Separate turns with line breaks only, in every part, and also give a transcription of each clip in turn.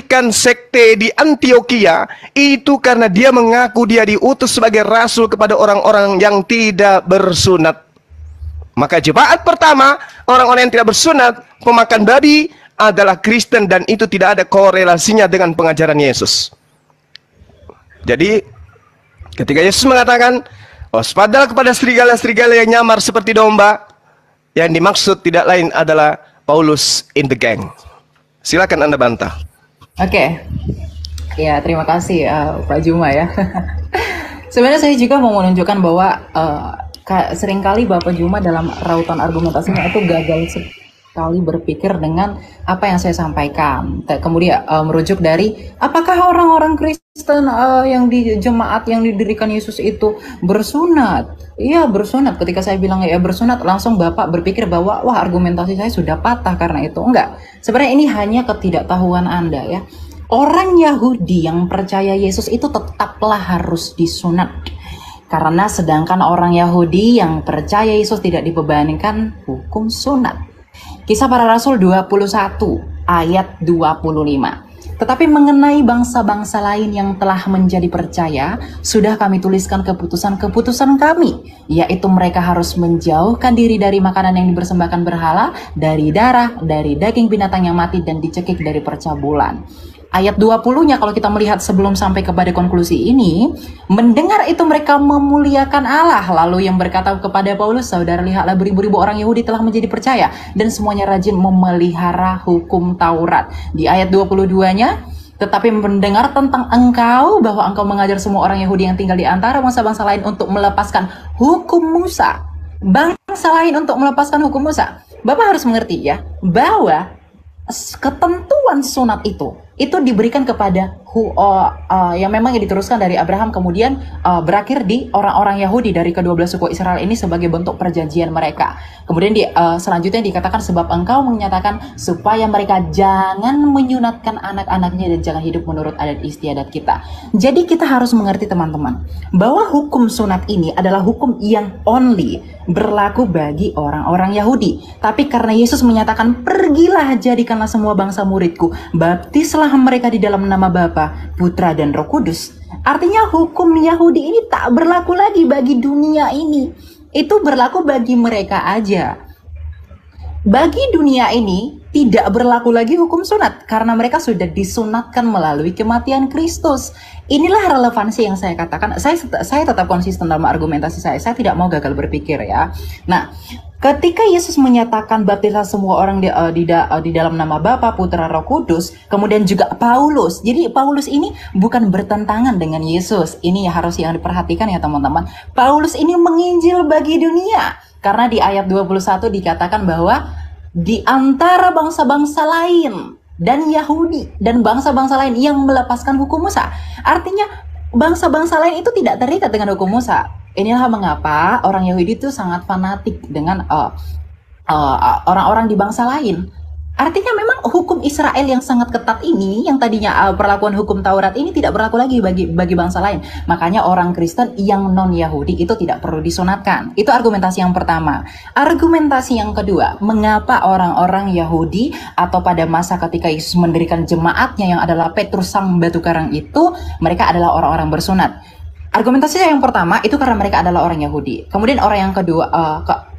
mendirikan sekte di Antioquia itu karena dia mengaku dia diutus sebagai rasul kepada orang-orang yang tidak bersunat. Maka jemaat pertama, orang-orang yang tidak bersunat, pemakan babi, adalah Kristen, dan itu tidak ada korelasinya dengan pengajaran Yesus. Jadi ketika Yesus mengatakan waspadalah kepada serigala-serigala yang nyamar seperti domba, yang dimaksud tidak lain adalah Paulus in the gang. Silakan Anda bantah.
Oke. Ya, terima kasih Pak Juma ya. Sebenarnya saya juga mau menunjukkan bahwa seringkali Bapak Juma dalam rautan argumentasinya itu gagal sekali berpikir dengan apa yang saya sampaikan. Kemudian merujuk dari apakah orang-orang Kristen yang di jemaat yang didirikan Yesus itu bersunat? Iya, bersunat. Ketika saya bilang ya bersunat, langsung Bapak berpikir bahwa wah, argumentasi saya sudah patah karena itu. Enggak. Sebenarnya ini hanya ketidaktahuan Anda ya. Orang Yahudi yang percaya Yesus itu tetaplah harus disunat. Karena sedangkan orang Yahudi yang percaya Yesus tidak dibebankan hukum sunat. Kisah Para Rasul 21 ayat 25. Tetapi mengenai bangsa-bangsa lain yang telah menjadi percaya, sudah kami tuliskan keputusan-keputusan kami, yaitu mereka harus menjauhkan diri dari makanan yang dipersembahkan berhala, dari darah, dari daging binatang yang mati, dan dicekik dari percabulan. Ayat 20-nya kalau kita melihat sebelum sampai kepada konklusi ini, mendengar itu mereka memuliakan Allah. Lalu yang berkata kepada Paulus, saudara lihatlah beribu-ribu orang Yahudi telah menjadi percaya dan semuanya rajin memelihara hukum Taurat. Di ayat 22-nya, tetapi mendengar tentang engkau bahwa engkau mengajar semua orang Yahudi yang tinggal di antara bangsa-bangsa lain untuk melepaskan hukum Musa. Bangsa lain untuk melepaskan hukum Musa. Bapak harus mengerti ya, bahwa ketentuan sunat itu diberikan kepada yang memang diteruskan dari Abraham, kemudian berakhir di orang-orang Yahudi dari ke-12 suku Israel ini sebagai bentuk perjanjian mereka. Kemudian selanjutnya dikatakan sebab engkau menyatakan supaya mereka jangan menyunatkan anak-anaknya dan jangan hidup menurut adat istiadat kita. Jadi kita harus mengerti teman-teman bahwa hukum sunat ini adalah hukum yang only berlaku bagi orang-orang Yahudi. Tapi karena Yesus menyatakan pergilah jadikanlah semua bangsa muridku, baptislah mereka di dalam nama Bapa, Putra dan Roh Kudus. Artinya hukum Yahudi ini tak berlaku lagi bagi dunia ini. Itu berlaku bagi mereka aja. Bagi dunia ini tidak berlaku lagi hukum sunat karena mereka sudah disunatkan melalui kematian Kristus. Inilah relevansi yang saya katakan. Saya tetap konsisten dalam argumentasi saya. Saya tidak mau gagal berpikir ya. Nah, ketika Yesus menyatakan baptislah semua orang di dalam nama Bapa, Putra, Roh Kudus, kemudian juga Paulus. Jadi Paulus ini bukan bertentangan dengan Yesus. Ini harus yang diperhatikan ya teman-teman. Paulus ini menginjil bagi dunia. Karena di ayat 21 dikatakan bahwa di antara bangsa-bangsa lain dan Yahudi dan bangsa-bangsa lain yang melepaskan hukum Musa. Artinya bangsa-bangsa lain itu tidak terikat dengan hukum Musa. Inilah mengapa orang Yahudi itu sangat fanatik dengan orang-orang di bangsa lain. Artinya memang hukum Israel yang sangat ketat ini, yang tadinya perlakuan hukum Taurat ini tidak berlaku lagi bagi bangsa lain. Makanya orang Kristen yang non-Yahudi itu tidak perlu disunatkan. Itu argumentasi yang pertama. Argumentasi yang kedua, mengapa orang-orang Yahudi atau pada masa ketika Yesus mendirikan jemaatnya yang adalah Petrus sang batu karang itu, mereka adalah orang-orang bersunat. Argumentasi yang pertama itu karena mereka adalah orang Yahudi. Kemudian orang yang kedua,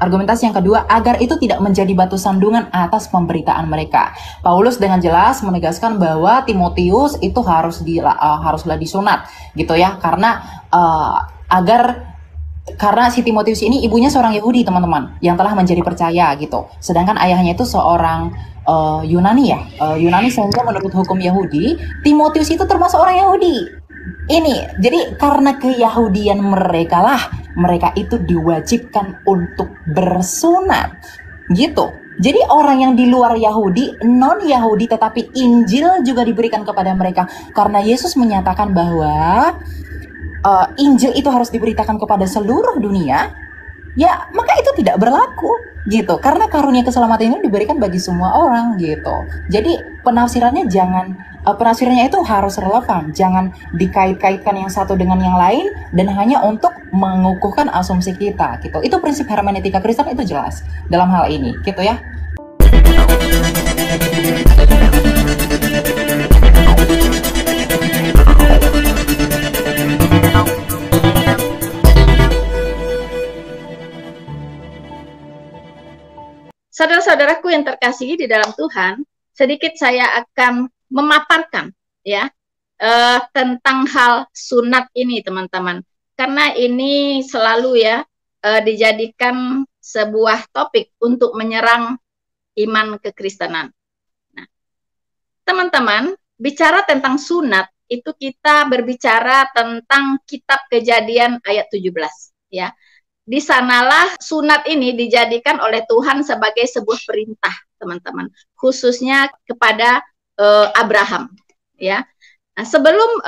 argumentasi yang kedua agar itu tidak menjadi batu sandungan atas pemberitaan mereka. Paulus dengan jelas menegaskan bahwa Timotius itu haruslah disunat, gitu ya, karena si Timotius ini ibunya seorang Yahudi teman-teman yang telah menjadi percaya gitu. Sedangkan ayahnya itu seorang Yunani ya, Yunani sehingga menurut hukum Yahudi Timotius itu termasuk orang Yahudi. Ini, jadi karena keyahudian mereka itu diwajibkan untuk bersunat, gitu. Jadi orang yang di luar Yahudi, non-Yahudi, tetapi Injil juga diberikan kepada mereka. Karena Yesus menyatakan bahwa Injil itu harus diberitakan kepada seluruh dunia, ya maka itu tidak berlaku, gitu. Karena karunia keselamatan ini diberikan bagi semua orang, gitu. Jadi penafsirannya penafsirannya itu harus relevan, jangan dikait-kaitkan yang satu dengan yang lain dan hanya untuk mengukuhkan asumsi kita, gitu. Itu prinsip hermeneutika Kristen itu jelas dalam hal ini, gitu ya.
Saudara-saudaraku yang terkasihi di dalam Tuhan, sedikit saya akan memaparkan ya tentang hal sunat ini, teman-teman. Karena ini selalu ya dijadikan sebuah topik untuk menyerang iman kekristenan. Nah, teman-teman, bicara tentang sunat itu kita berbicara tentang kitab Kejadian ayat 17 ya. Di sanalah sunat ini dijadikan oleh Tuhan sebagai sebuah perintah, teman-teman, khususnya kepada Abraham ya. Nah, sebelum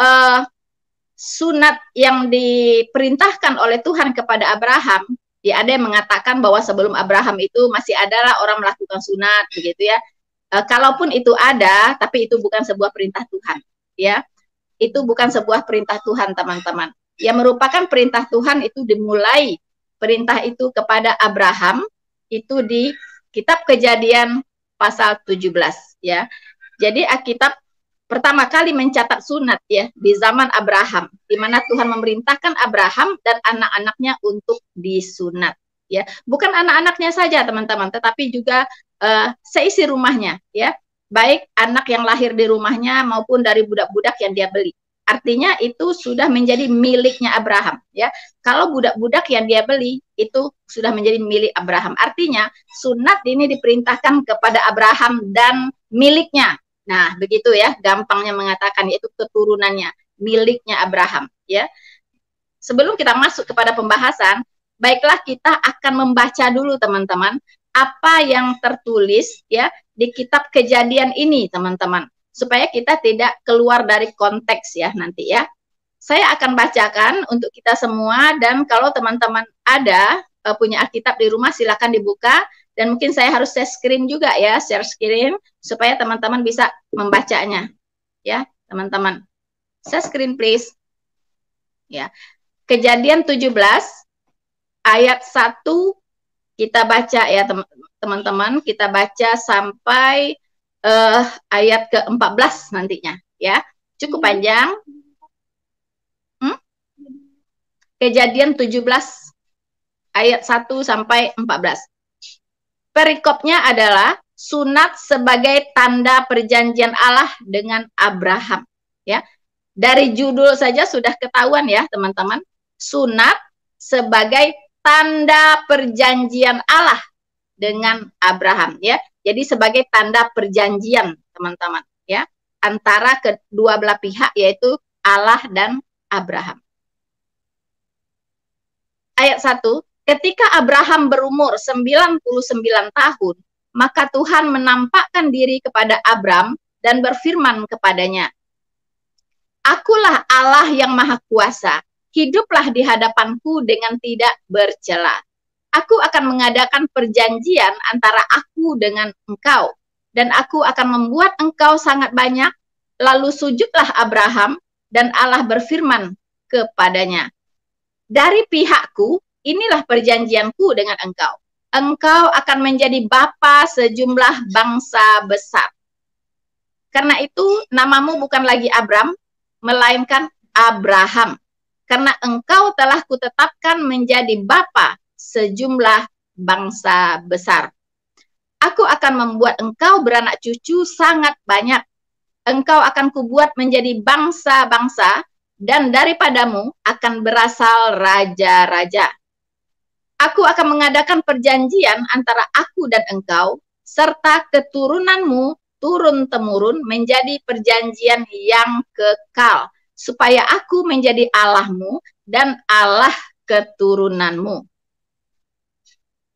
sunat yang diperintahkan oleh Tuhan kepada Abraham, ya ada yang mengatakan bahwa sebelum Abraham itu masih adalah orang melakukan sunat begitu ya. Kalaupun itu ada, tapi itu bukan sebuah perintah Tuhan ya. Itu bukan sebuah perintah Tuhan, teman-teman. Yang merupakan perintah Tuhan itu dimulai perintah itu kepada Abraham itu di kitab Kejadian pasal 17 ya. Jadi Alkitab pertama kali mencatat sunat ya di zaman Abraham, di mana Tuhan memerintahkan Abraham dan anak-anaknya untuk disunat ya. Bukan anak-anaknya saja, teman-teman, tetapi juga seisi rumahnya ya. Baik anak yang lahir di rumahnya maupun dari budak-budak yang dia beli. Artinya itu sudah menjadi miliknya Abraham ya. Kalau budak-budak yang dia beli itu sudah menjadi milik Abraham. Artinya sunat ini diperintahkan kepada Abraham dan miliknya. Nah, begitu ya, gampangnya mengatakan, yaitu keturunannya, miliknya Abraham ya. Sebelum kita masuk kepada pembahasan, baiklah kita akan membaca dulu, teman-teman, apa yang tertulis ya di kitab Kejadian ini, teman-teman, supaya kita tidak keluar dari konteks ya nanti ya. Saya akan bacakan untuk kita semua, dan kalau teman-teman ada punya Alkitab di rumah, silakan dibuka, dan mungkin saya harus share screen juga ya, share screen supaya teman-teman bisa membacanya ya, teman-teman. Share screen please. Ya. Kejadian 17 ayat 1 kita baca ya, teman-teman. Kita baca sampai ayat ke-14 nantinya ya. Cukup panjang. Kejadian 17 ayat 1 sampai 14. Perikopnya adalah sunat sebagai tanda perjanjian Allah dengan Abraham ya. Dari judul saja sudah ketahuan ya, teman-teman. Sunat sebagai tanda perjanjian Allah dengan Abraham ya. Jadi sebagai tanda perjanjian, teman-teman ya, antara kedua belah pihak, yaitu Allah dan Abraham. Ayat 1, ketika Abraham berumur 99 tahun, maka Tuhan menampakkan diri kepada Abram dan berfirman kepadanya, "Akulah Allah yang Maha Kuasa, hiduplah di hadapanku dengan tidak bercela. Aku akan mengadakan perjanjian antara aku dengan engkau, dan aku akan membuat engkau sangat banyak." Lalu sujudlah Abraham, dan Allah berfirman kepadanya, "Dari pihakku, inilah perjanjianku dengan engkau. Engkau akan menjadi bapa sejumlah bangsa besar. Karena itu namamu bukan lagi Abram, melainkan Abraham. Karena engkau telah kutetapkan menjadi bapa sejumlah bangsa besar. Aku akan membuat engkau beranak cucu sangat banyak. Engkau akan kubuat menjadi bangsa-bangsa, dan daripadamu akan berasal raja-raja. Aku akan mengadakan perjanjian antara aku dan engkau, serta keturunanmu turun-temurun menjadi perjanjian yang kekal, supaya aku menjadi Allahmu dan Allah keturunanmu.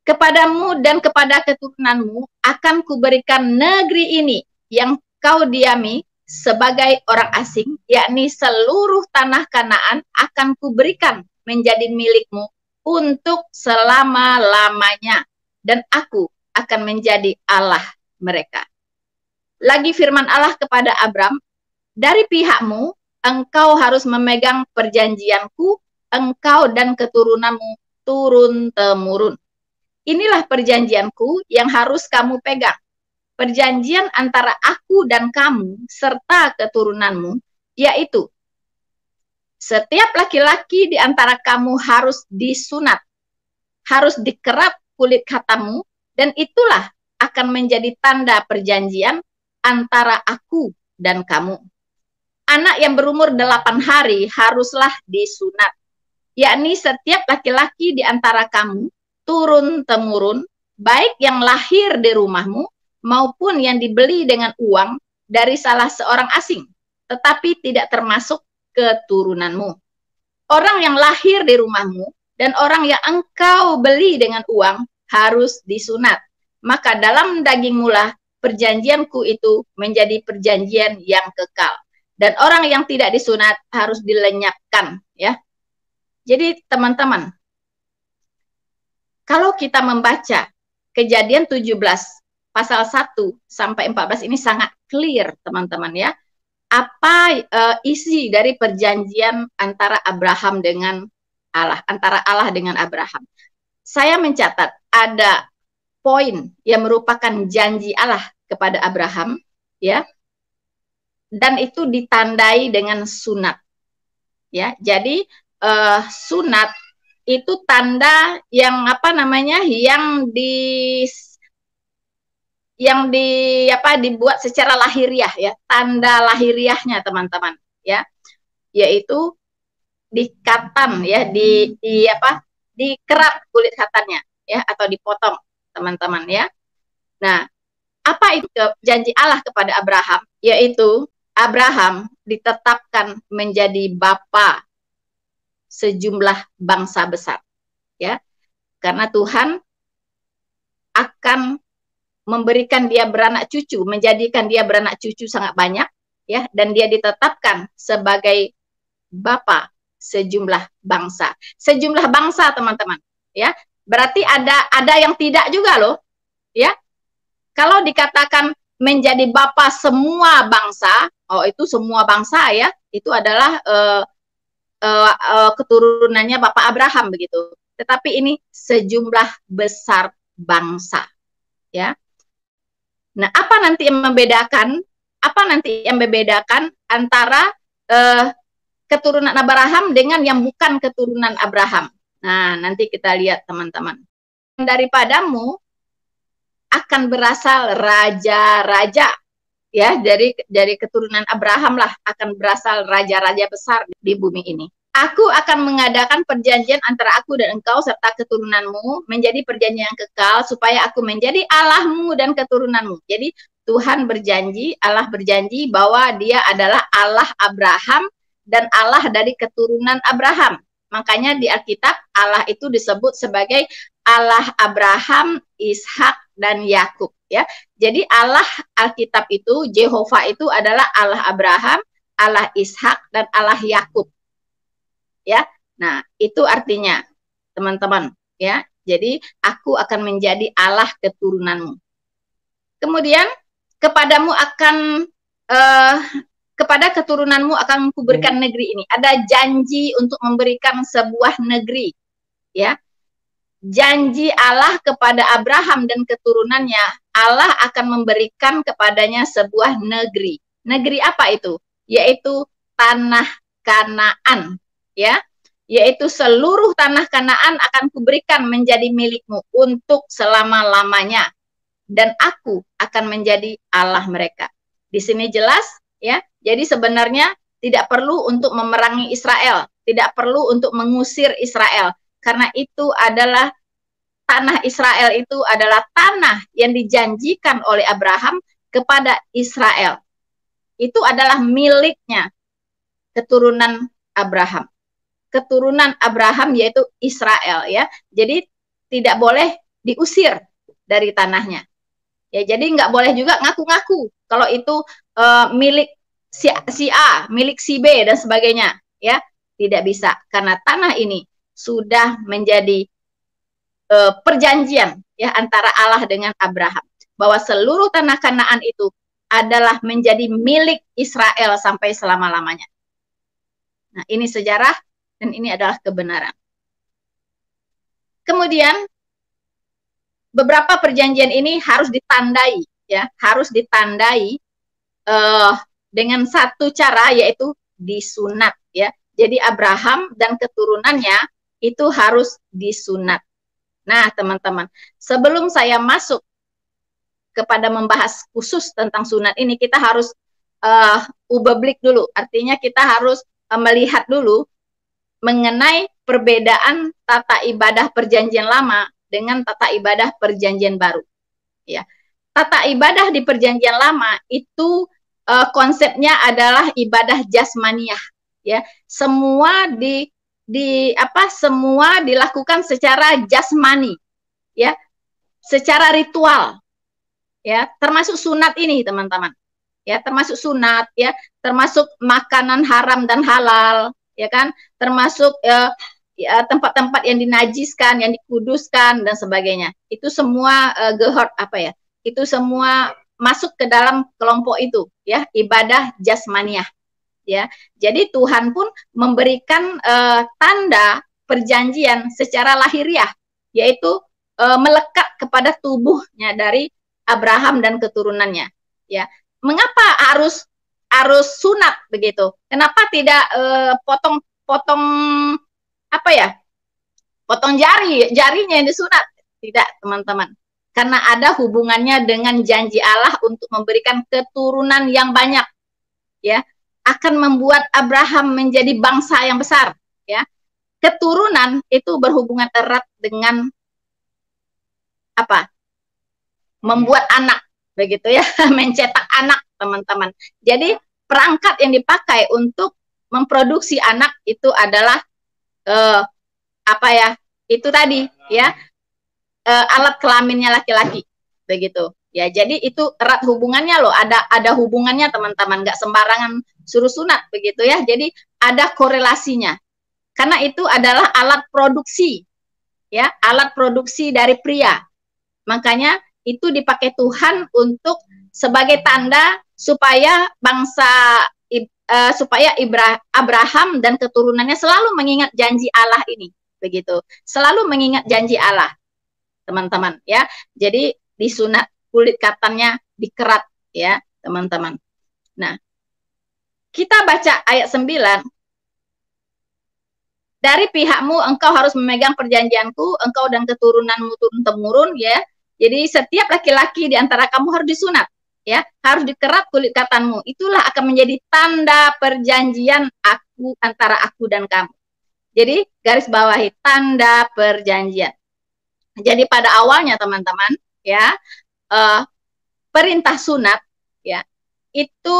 Kepadamu dan kepada keturunanmu akan kuberikan negeri ini yang kau diami sebagai orang asing, yakni seluruh tanah Kanaan akan kuberikan menjadi milikmu untuk selama-lamanya, dan aku akan menjadi Allah mereka. Lagi firman Allah kepada Abram, dari pihakmu engkau harus memegang perjanjianku, engkau dan keturunanmu turun-temurun. Inilah perjanjianku yang harus kamu pegang. Perjanjian antara aku dan kamu serta keturunanmu, yaitu setiap laki-laki di antara kamu harus disunat, harus dikerap kulit katamu, dan itulah akan menjadi tanda perjanjian antara aku dan kamu. Anak yang berumur 8 hari haruslah disunat, yakni setiap laki-laki di antara kamu, turun-temurun, baik yang lahir di rumahmu, maupun yang dibeli dengan uang dari salah seorang asing, tetapi tidak termasuk keturunanmu. Orang yang lahir di rumahmu dan orang yang engkau beli dengan uang harus disunat. Maka dalam dagingmu lah perjanjianku itu menjadi perjanjian yang kekal. Dan orang yang tidak disunat harus dilenyapkan, ya. Jadi teman-teman, kalau kita membaca Kejadian 17 pasal 1 sampai 14 ini sangat clear, teman-teman, ya. Apa isi dari perjanjian antara Abraham dengan Allah, antara Allah dengan Abraham. Saya mencatat ada poin yang merupakan janji Allah kepada Abraham, ya. Dan itu ditandai dengan sunat, ya. Jadi sunat itu tanda yang dibuat secara lahiriah, ya, tanda lahiriahnya, teman-teman, ya, yaitu dikatan, ya, dikerap kulit katannya, ya, atau dipotong, teman-teman, ya. Nah, apa itu janji Allah kepada Abraham? Yaitu Abraham ditetapkan menjadi bapa sejumlah bangsa besar, ya, karena Tuhan akan memberikan dia beranak cucu, menjadikan dia beranak cucu sangat banyak, ya, dan dia ditetapkan sebagai bapa sejumlah bangsa. Sejumlah bangsa, teman-teman, ya. Berarti ada yang tidak juga loh, ya. Kalau dikatakan menjadi bapa semua bangsa, oh itu semua bangsa, ya, itu adalah keturunannya Bapak Abraham begitu. Tetapi ini sejumlah besar bangsa, ya. Nah, apa nanti yang membedakan? Apa nanti yang membedakan antara keturunan Abraham dengan yang bukan keturunan Abraham? Nah, nanti kita lihat, teman-teman. Daripadamu akan berasal raja-raja, ya, dari keturunan Abraham lah akan berasal raja-raja besar di bumi ini. Aku akan mengadakan perjanjian antara aku dan engkau serta keturunanmu menjadi perjanjian yang kekal supaya aku menjadi Allahmu dan keturunanmu. Jadi Tuhan berjanji, Allah berjanji bahwa dia adalah Allah Abraham dan Allah dari keturunan Abraham. Makanya di Alkitab Allah itu disebut sebagai Allah Abraham, Ishak, dan Yakub, ya. Jadi Allah Alkitab itu, Jehovah itu adalah Allah Abraham, Allah Ishak, dan Allah Yakub, ya. Nah, itu artinya, teman-teman, ya. Jadi aku akan menjadi Allah keturunanmu. Kemudian kepada keturunanmu akan kuberikan negeri ini. Ada janji untuk memberikan sebuah negeri, ya. Janji Allah kepada Abraham dan keturunannya, Allah akan memberikan kepadanya sebuah negeri. Negeri apa itu? Yaitu tanah Kanaan, ya. Yaitu seluruh tanah Kanaan akan kuberikan menjadi milikmu untuk selama-lamanya. Dan aku akan menjadi Allah mereka. Di sini jelas, ya. Jadi sebenarnya tidak perlu untuk memerangi Israel, tidak perlu untuk mengusir Israel. Karena itu adalah tanah Israel, itu adalah tanah yang dijanjikan oleh Abraham kepada Israel. Itu adalah miliknya keturunan Abraham. Keturunan Abraham yaitu Israel, ya. Jadi tidak boleh diusir dari tanahnya. Ya, jadi nggak boleh juga ngaku-ngaku kalau itu milik si A, milik si B dan sebagainya, ya. Tidak bisa karena tanah ini sudah menjadi perjanjian, ya, antara Allah dengan Abraham bahwa seluruh tanah Kanaan itu adalah menjadi milik Israel sampai selama-lamanya. Nah, ini sejarah dan ini adalah kebenaran. Kemudian beberapa perjanjian ini harus ditandai, ya, harus ditandai dengan satu cara, yaitu disunat, ya. Jadi Abraham dan keturunannya itu harus disunat. Nah, teman-teman, sebelum saya masuk kepada membahas khusus tentang sunat ini, kita harus ubablik dulu. Artinya kita harus melihat dulu mengenai perbedaan tata ibadah perjanjian lama dengan tata ibadah perjanjian baru. Ya, tata ibadah di perjanjian lama itu konsepnya adalah ibadah jasmaniah. Ya, semua semua dilakukan secara jasmani, ya, secara ritual, ya, termasuk sunat ini, teman-teman. Ya, termasuk sunat, ya, termasuk makanan haram dan halal, ya kan, termasuk tempat-tempat yang dinajiskan, yang dikuduskan dan sebagainya. Itu semua gehort apa ya? Itu semua masuk ke dalam kelompok itu, ya, ibadah jasmaniah. Ya, jadi Tuhan pun memberikan tanda perjanjian secara lahiriah, yaitu melekat kepada tubuhnya dari Abraham dan keturunannya. Ya, mengapa harus sunat begitu? Kenapa tidak potong apa ya? Potong jarinya yang disunat? Tidak, teman-teman. Karena ada hubungannya dengan janji Allah untuk memberikan keturunan yang banyak. Ya, akan membuat Abraham menjadi bangsa yang besar, ya. Keturunan itu berhubungan erat dengan apa? Membuat anak, begitu ya, mencetak anak, teman-teman. Jadi perangkat yang dipakai untuk memproduksi anak itu adalah apa ya? Itu tadi, ya, alat kelaminnya laki-laki, begitu. Ya, jadi itu erat hubungannya loh, ada hubungannya, teman-teman, nggak sembarangan suruh sunat, begitu ya. Jadi ada korelasinya. Karena itu adalah alat produksi, ya, alat produksi dari pria. Makanya itu dipakai Tuhan untuk sebagai tanda supaya Abraham dan keturunannya selalu mengingat janji Allah ini, begitu. Selalu mengingat janji Allah, teman-teman, ya. Jadi disunat, kulit katannya dikerat, ya, teman-teman. Nah, kita baca ayat 9. Dari pihakmu engkau harus memegang perjanjianku, engkau dan keturunanmu turun-temurun, ya. Jadi setiap laki-laki di antara kamu harus disunat, ya, harus dikerat kulit katanmu. Itulah akan menjadi tanda perjanjian antara aku dan kamu. Jadi garis bawahi, tanda perjanjian. Jadi pada awalnya, teman-teman, ya, perintah sunat, ya, itu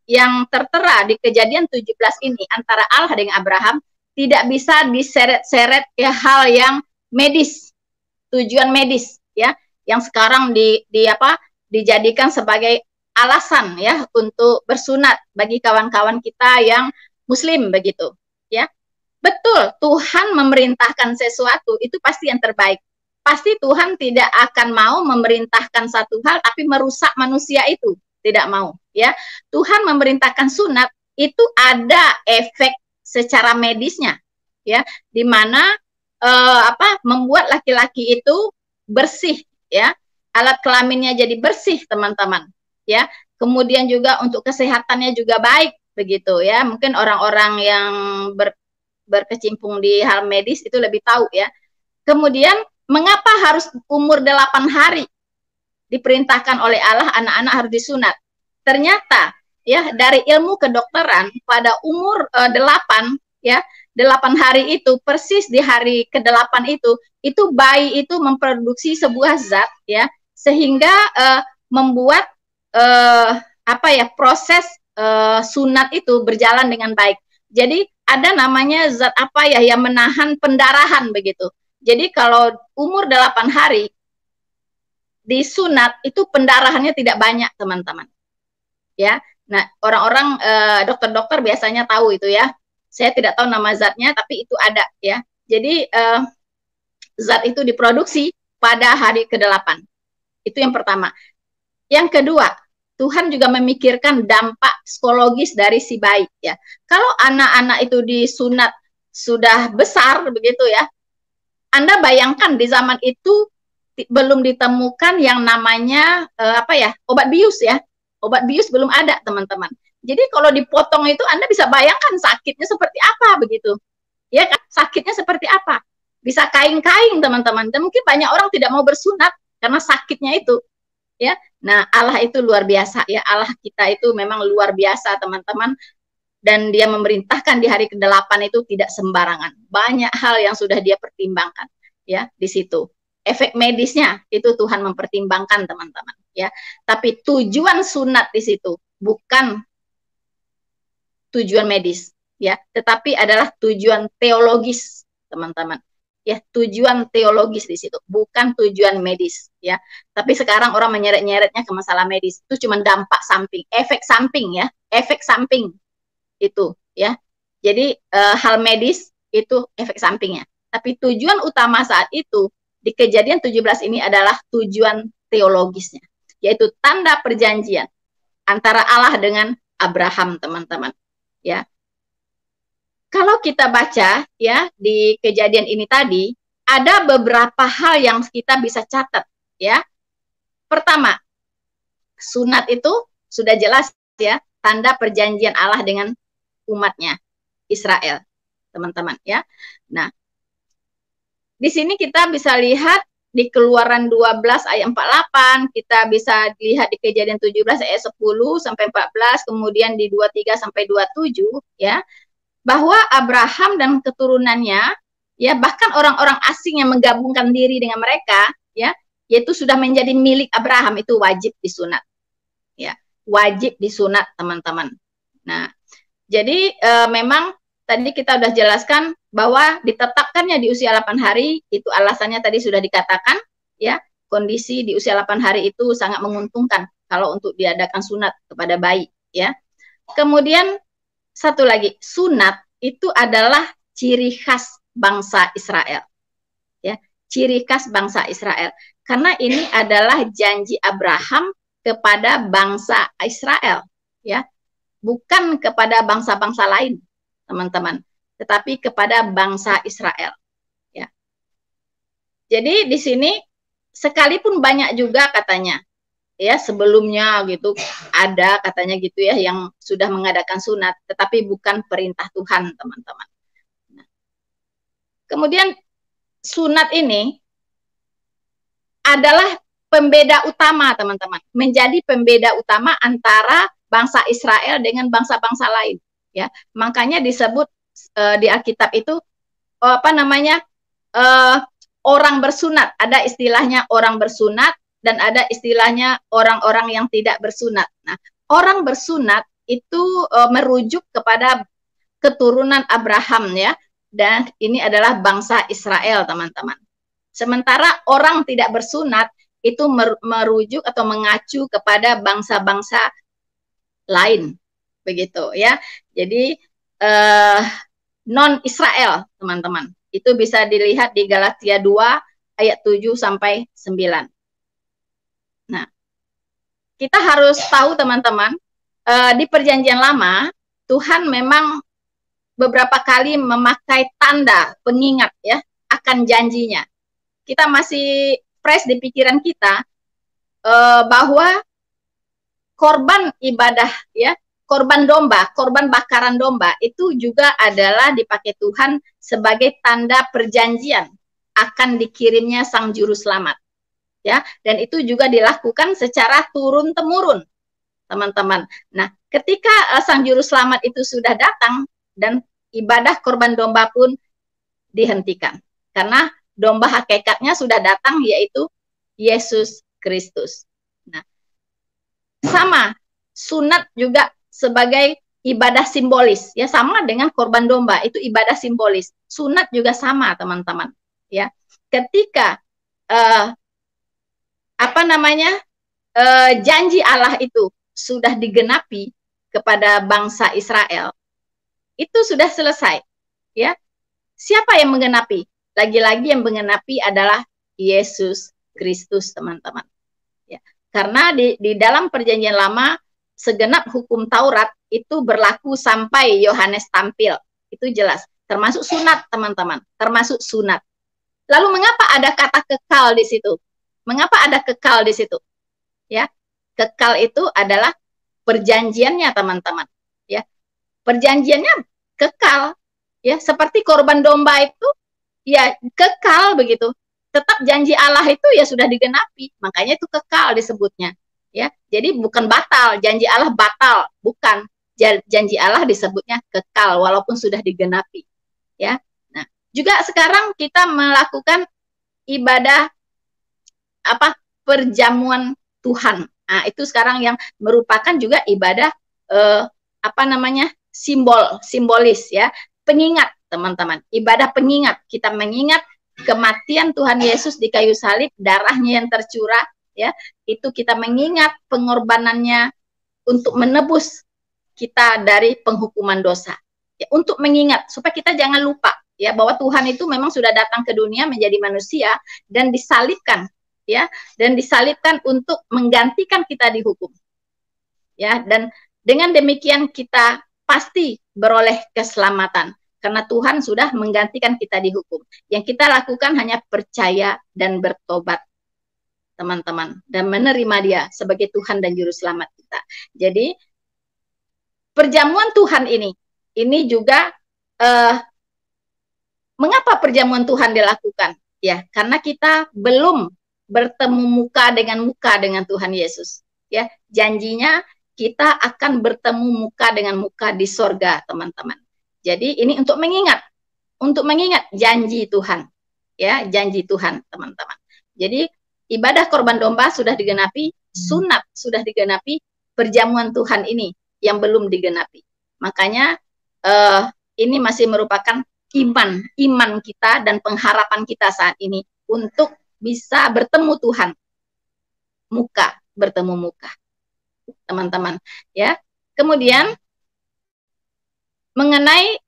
yang tertera di Kejadian 17 ini antara Allah dengan Abraham tidak bisa diseret-seret ke hal yang medis, tujuan medis, ya, yang sekarang dijadikan sebagai alasan, ya, untuk bersunat bagi kawan-kawan kita yang muslim, begitu, ya. Betul, Tuhan memerintahkan sesuatu itu pasti yang terbaik. Pasti Tuhan tidak akan mau memerintahkan satu hal tapi merusak manusia itu, tidak mau, ya. Tuhan memerintahkan sunat itu ada efek secara medisnya, ya, di mana membuat laki-laki itu bersih, ya, alat kelaminnya jadi bersih, teman-teman, ya. Kemudian juga untuk kesehatannya juga baik, begitu, ya. Mungkin orang-orang yang berkecimpung di hal medis itu lebih tahu, ya. Kemudian mengapa harus umur 8 hari diperintahkan oleh Allah anak-anak harus disunat? Ternyata, ya, dari ilmu kedokteran pada umur 8, ya, 8 hari itu, persis di hari ke-8 itu bayi itu memproduksi sebuah zat, ya, sehingga membuat proses sunat itu berjalan dengan baik. Jadi ada namanya zat yang menahan pendarahan, begitu. Jadi kalau umur 8 hari disunat itu pendarahannya tidak banyak, teman-teman, ya. Nah, orang-orang dokter-dokter biasanya tahu itu, ya. Saya tidak tahu nama zatnya, tapi itu ada, ya. Jadi zat itu diproduksi pada hari ke-8. Itu yang pertama. Yang kedua, Tuhan juga memikirkan dampak psikologis dari si bayi, ya. Kalau anak-anak itu disunat sudah besar, begitu, ya. Anda bayangkan di zaman itu belum ditemukan yang namanya obat bius, ya. Obat bius belum ada, teman-teman. Jadi kalau dipotong itu Anda bisa bayangkan sakitnya seperti apa, begitu. Ya kan? Sakitnya seperti apa? Bisa kaing-kaing, teman-teman. Dan mungkin banyak orang tidak mau bersunat karena sakitnya itu, ya. Nah, Allah itu luar biasa, ya. Allah kita itu memang luar biasa, teman-teman. Dan dia memerintahkan di hari ke-8 itu tidak sembarangan. Banyak hal yang sudah dia pertimbangkan, ya, di situ. Efek medisnya itu Tuhan mempertimbangkan, teman-teman, ya. Tapi tujuan sunat di situ bukan tujuan medis, ya, tetapi adalah tujuan teologis, teman-teman. Ya, tujuan teologis di situ, bukan tujuan medis, ya. Tapi sekarang orang menyeret-nyeretnya ke masalah medis. Itu cuma dampak samping, efek samping, ya, efek samping itu, ya. Jadi hal medis itu efek sampingnya. Tapi tujuan utama saat itu di Kejadian 17 ini adalah tujuan teologisnya, yaitu tanda perjanjian antara Allah dengan Abraham, teman-teman, ya. Kalau kita baca, ya, di Kejadian ini tadi ada beberapa hal yang kita bisa catat, ya. Pertama, sunat itu sudah jelas, ya, tanda perjanjian Allah dengan umatnya Israel, teman-teman, ya. Nah, di sini kita bisa lihat di Keluaran 12 ayat 48, kita bisa lihat di Kejadian 17 ayat 10 sampai 14, kemudian di 23 sampai 27, ya, bahwa Abraham dan keturunannya, ya, bahkan orang-orang asing yang menggabungkan diri dengan mereka, ya, yaitu sudah menjadi milik Abraham, itu wajib disunat, ya, wajib disunat, teman-teman. Nah, jadi memang tadi kita sudah jelaskan bahwa ditetapkannya di usia 8 hari, itu alasannya tadi sudah dikatakan, ya, kondisi di usia 8 hari itu sangat menguntungkan kalau untuk diadakan sunat kepada bayi, ya. Kemudian satu lagi, sunat itu adalah ciri khas bangsa Israel, ya, ciri khas bangsa Israel, karena ini adalah janji Abraham kepada bangsa Israel, ya, bukan kepada bangsa-bangsa lain, teman-teman, tetapi kepada bangsa Israel, ya. Jadi di sini sekalipun banyak juga katanya, ya, sebelumnya gitu ada katanya gitu, ya, yang sudah mengadakan sunat, tetapi bukan perintah Tuhan, teman-teman. Nah, kemudian sunat ini adalah pembeda utama, teman-teman, menjadi pembeda utama antara bangsa Israel dengan bangsa-bangsa lain, ya. Makanya disebut di Alkitab itu apa namanya, orang bersunat. Ada istilahnya orang bersunat dan ada istilahnya orang-orang yang tidak bersunat. Nah, orang bersunat itu merujuk kepada keturunan Abraham, ya, dan ini adalah bangsa Israel, teman-teman. Sementara orang tidak bersunat itu merujuk atau mengacu kepada bangsa-bangsa lain, begitu, ya. Jadi non Israel, teman-teman, itu bisa dilihat di Galatia 2 ayat 7 sampai 9. Nah, kita harus tahu, teman-teman, di Perjanjian Lama Tuhan memang beberapa kali memakai tanda pengingat, ya, akan janjinya. Kita masih fresh di pikiran kita bahwa korban ibadah, ya, korban domba, korban bakaran domba itu juga adalah dipakai Tuhan sebagai tanda perjanjian akan dikirimnya Sang Juru Selamat, ya, dan itu juga dilakukan secara turun-temurun, teman-teman. Nah, ketika Sang Juru Selamat itu sudah datang, dan ibadah korban domba pun dihentikan, karena domba hakikatnya sudah datang, yaitu Yesus Kristus. Nah, sama, sunat juga sebagai ibadah simbolis, ya, sama dengan korban domba, itu ibadah simbolis. Sunat juga sama, teman-teman, ya. Ketika apa namanya, janji Allah itu sudah digenapi kepada bangsa Israel, itu sudah selesai, ya. Siapa yang menggenapi? Lagi-lagi yang menggenapi adalah Yesus Kristus, teman-teman, ya. Karena di dalam Perjanjian Lama segenap hukum Taurat itu berlaku sampai Yohanes tampil, itu jelas, termasuk sunat, teman-teman, termasuk sunat. Lalu mengapa ada kata kekal di situ? Mengapa ada kekal di situ? Ya, kekal itu adalah perjanjiannya, teman-teman, ya. Perjanjiannya kekal, ya, seperti korban domba itu, ya, kekal begitu. tetap janji Allah itu ya sudah digenapi, makanya itu kekal disebutnya. Ya, jadi bukan batal, janji Allah batal, bukan. Janji Allah disebutnya kekal walaupun sudah digenapi. Ya. Nah, juga sekarang kita melakukan ibadah apa? Perjamuan Tuhan. Nah, itu sekarang yang merupakan juga ibadah apa namanya? Simbolis ya. Pengingat, teman-teman. Ibadah pengingat. Kita mengingat kematian Tuhan Yesus di kayu salib, darahnya yang tercurah ya. Itu kita mengingat pengorbanannya untuk menebus kita dari penghukuman dosa. Ya, untuk mengingat supaya kita jangan lupa ya bahwa Tuhan itu memang sudah datang ke dunia menjadi manusia dan disalibkan ya, dan disalibkan untuk menggantikan kita dihukum. Ya, dan dengan demikian kita pasti beroleh keselamatan karena Tuhan sudah menggantikan kita dihukum. Yang kita lakukan hanya percaya dan bertobat, teman-teman, dan menerima Dia sebagai Tuhan dan juru selamat kita. Jadi perjamuan Tuhan ini juga mengapa perjamuan Tuhan dilakukan? Ya, karena kita belum bertemu muka dengan Tuhan Yesus. Ya, janjinya kita akan bertemu muka dengan muka di sorga, teman-teman. Jadi ini untuk mengingat janji Tuhan. Ya, janji Tuhan, teman-teman. Jadi ibadah korban domba sudah digenapi, sunat sudah digenapi, perjamuan Tuhan ini yang belum digenapi. Makanya ini masih merupakan iman kita dan pengharapan kita saat ini untuk bisa bertemu Tuhan bertemu muka, teman-teman. Ya, kemudian mengenai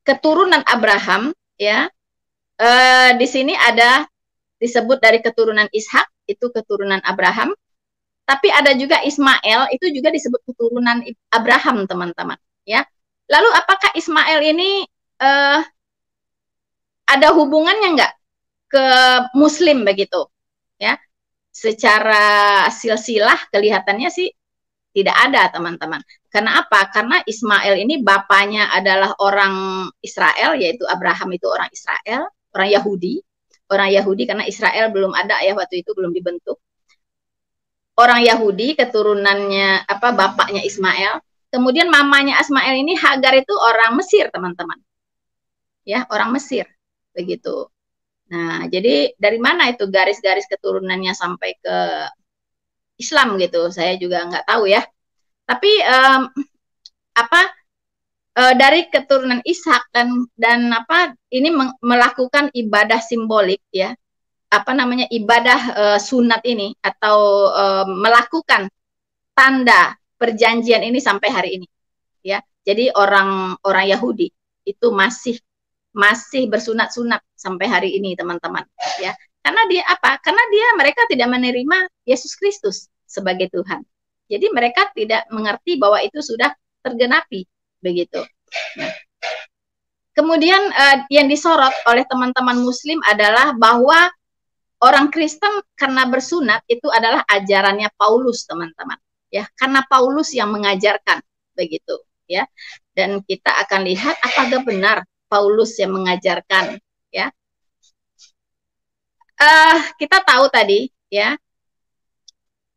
keturunan Abraham, ya, di sini ada disebut dari keturunan Ishak, itu keturunan Abraham. Tapi ada juga Ismail, itu juga disebut keturunan Abraham, teman-teman. Ya, lalu apakah Ismail ini ada hubungannya nggak ke Muslim begitu? Ya, secara silsilah kelihatannya sih tidak ada, teman-teman. Karena apa? Karena Ismail ini bapaknya adalah orang Israel, yaitu Abraham itu orang Israel, orang Yahudi karena Israel belum ada ya waktu itu, belum dibentuk. Orang Yahudi keturunannya bapaknya Ismail. Kemudian mamanya Ismail ini Hagar itu orang Mesir, teman-teman. Ya, orang Mesir begitu. Nah, jadi dari mana itu garis-garis keturunannya sampai ke Islam gitu? Saya juga nggak tahu ya. Tapi dari keturunan Ishak dan ini melakukan ibadah simbolik ya. Ibadah sunat ini atau melakukan tanda perjanjian ini sampai hari ini ya. Jadi orang Yahudi itu masih bersunat-sunat sampai hari ini, teman-teman ya. Karena mereka tidak menerima Yesus Kristus sebagai Tuhan. Jadi mereka tidak mengerti bahwa itu sudah tergenapi begitu. Nah, kemudian yang disorot oleh teman-teman Muslim adalah bahwa orang Kristen karena bersunat itu adalah ajarannya Paulus, teman-teman. Ya, karena Paulus yang mengajarkan begitu, ya. Dan kita akan lihat apakah benar Paulus yang mengajarkan, ya. Kita tahu tadi, ya.